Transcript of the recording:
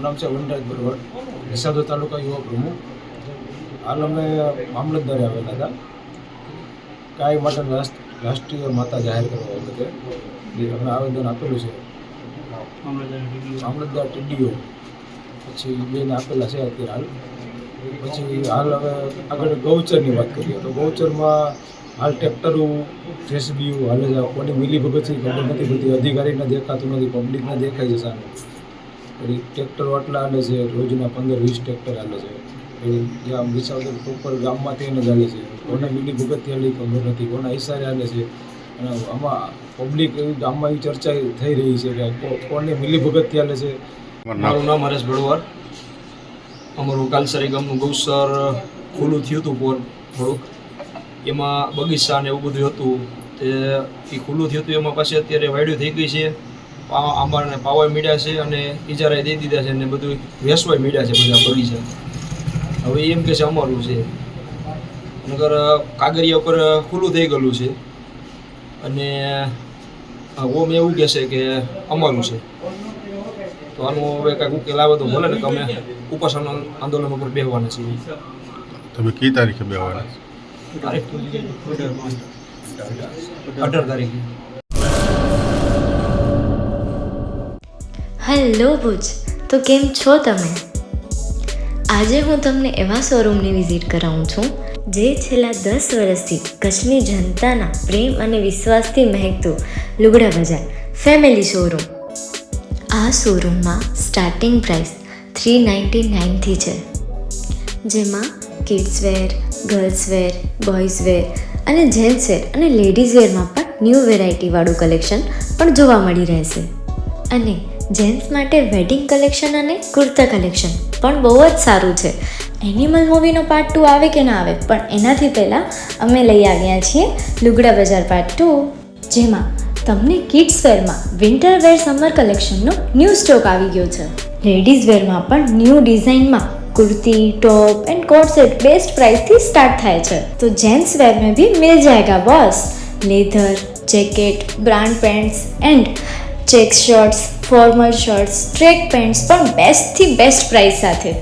નામ છે વનરાજ બરોબર, વિસાવદર તાલુકા યુવા પ્રમુખ. હાલ અમે મામલતદારે આવેલા હતા ગાય માટે રાષ્ટ્રીય માતા જાહેર કરવા બાબતે અમે આવેદન આપેલું છે. મામલતદાર ટીડીઓ પછી બેને આપેલા છે અત્યારે હાલ. પછી હાલ હવે આગળ ગૌચરની વાત કરીએ તો ગૌચરમાં હાલ ટ્રેક્ટરો જેસીબીઓ હાલે છે. કોની મિલીભગતથી ખબર નથી પડતી, અધિકારીને દેખાતું નથી, પબ્લિકને દેખાય છે સામે. પછી ટ્રેક્ટરો આટલા હાલે છે, રોજના 15-20 ટ્રેક્ટર હાલે છે. જ્યાં વિસાવદર પ્રોપર ગામમાંથી એને ચાલે છે. કોને મિલીભગતથી હાલે ખબર નથી, કોના ઈશારે હાલે છે. અને આમાં પબ્લિક એવી ગામમાં એવી ચર્ચા થઈ રહી છે કે કોને મિલીભગતથી હાલે છે. મારું નામ હરેશ બળવાર. અમારું કાલસરી ગામનું ગૌસર ખુલ્લું થયું હતું થોડુંક, એમાં બગીચા ને એવું બધું હતું. તે એ ખુલ્લું થયું હતું એમાં પાછી અત્યારે વાયડું થઈ ગઈ છે, આંબાને પાવા મીડ્યા છે અને ઇજારાએ દઈ દીધા છે અને બધું વેસવાય મીડ્યા છે બધા બગીચા. હવે એમ કે છે અમારું છે, નગર કાગરિયા ઉપર ખુલ્લું થઈ ગયેલું છે અને ઓમ એવું કહેશે કે અમારું છે. તો આનું હવે કાંઈક ઉકેલ આવે તો ભલે ને, તમે ઉપાસના આંદોલન ઉપર બેસવાના છીએ. તમે કઈ તારીખે બેસવાના? તારીખ 18 તારીખે. હેલો ભુજ, તો કેમ છો તમે? આજે હું તમને એવા શોરૂમની વિઝિટ કરાવું છું જે છેલ્લા 10 વર્ષથી કચ્છની જનતાના પ્રેમ અને વિશ્વાસથી મહેકતું લુગડા બજાર ફેમિલી શોરૂમ. આ શોરૂમમાં સ્ટાર્ટિંગ પ્રાઇસ 399થી છે, જેમાં kids wear, girls wear, boys wear અને જેન્ટ્સ વેર અને લેડીઝ વેરમાં પણ ન્યૂ વેરાયટીવાળું કલેક્શન પણ જોવા મળી રહેશે. અને જેન્ટ્સ માટે વેડિંગ કલેક્શન અને કુર્તા કલેક્શન પણ બહુ જ સારું છે. એનિમલ મૂવીનો પાર્ટ 2 આવે કે ના આવે, પણ એનાથી પહેલાં અમે લઈ આવ્યા છીએ લુગડા બજાર પાર્ટ 2, જેમાં તમને કિડ્સ વેરમાં વિન્ટર વેર સમર કલેક્શનનો ન્યૂ સ્ટોક આવી ગયો છે. લેડીઝ વેરમાં પણ ન્યૂ ડિઝાઇનમાં kurti, top and coat set best price थी स्टार्ट थाय छे. तो जेंट्स वेर में भी मिल जाएगा boss. Leather, jacket, brand pants and check shirts, formal shirts, track pants पर बेस्ट थी बेस्ट प्राइस साथे.